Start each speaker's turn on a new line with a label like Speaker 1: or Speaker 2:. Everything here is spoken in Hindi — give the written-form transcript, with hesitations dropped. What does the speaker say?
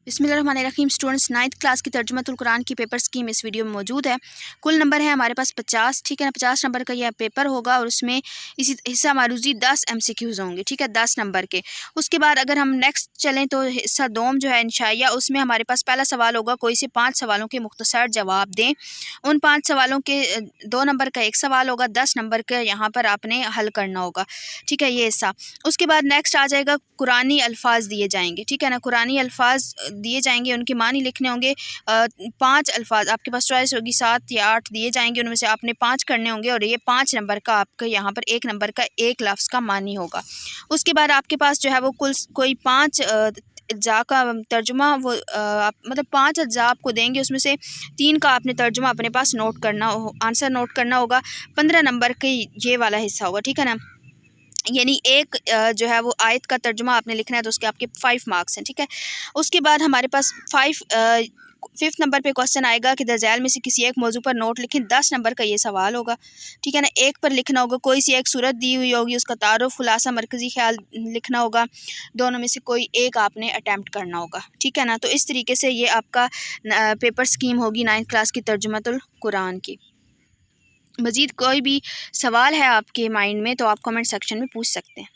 Speaker 1: बिस्मिल्लाहिर्रहमानिर्रहीम। स्टूडेंट्स, 9th क्लास की तर्जुमतुल कुरान की पेपर स्कीम इस वीडियो में मौजूद है। कुल नंबर है हमारे पास 50, ठीक है ना। 50 नंबर का यह पेपर होगा और उसमें इसी हिस्सा मारूजी 10 MCQs होंगे, ठीक है, 10 नंबर के। उसके बाद अगर हम नेक्स्ट चलें तो हिस्सा दोम जो है इंशाइया, उसमें हमारे पास पहला सवाल होगा, कोई से 5 सवालों के मुख्तसर जवाब दें। उन 5 सवालों के 2 नंबर का एक सवाल होगा, 10 नंबर का यहाँ पर आपने हल करना होगा, ठीक है, ये हिस्सा। उसके बाद नेक्स्ट आ जाएगा कुरानी अल्फाज दिए जाएंगे, ठीक है ना। कुरानी अल्फाज दिए जाएंगे, उनके मानी लिखने होंगे। 5 अल्फाज आपके पास चॉइस होगी, 7 या 8 दिए जाएंगे, उनमें से आपने 5 करने होंगे और ये 5 नंबर का आपका यहाँ पर 1 नंबर का एक लफ्ज़ का मानी होगा। उसके बाद आपके पास जो है वो कुल कोई 5 अज्जा का तर्जुमा वो आप मतलब 5 अज्जा आपको देंगे, उसमें से 3 का आपने तर्जुमा अपने पास नोट करना आंसर नोट करना होगा। 15 नंबर के ये वाला हिस्सा होगा, ठीक है ना। यानी एक जो है वो आयत का तर्जुमा आपने लिखना है तो उसके आपके 5 मार्क्स हैं, ठीक है। उसके बाद हमारे पास 5th नंबर पे क्वेश्चन आएगा कि दरअसल में से किसी एक मौजू पर नोट लिखें। 10 नंबर का ये सवाल होगा, ठीक है ना। एक पर लिखना होगा, कोई सी एक सूरत दी हुई होगी, उसका तारुफ, खुलासा, मरकज़ी ख्याल लिखना होगा। दोनों में से कोई एक आपने अटैम्प्ट करना होगा, ठीक है ना। तो इस तरीके से ये आपका पेपर स्कीम होगी 9th क्लास की तर्जुमतुल कुरान की। मज़ीद कोई भी सवाल है आपके माइंड में तो आप कमेंट सेक्शन में पूछ सकते हैं।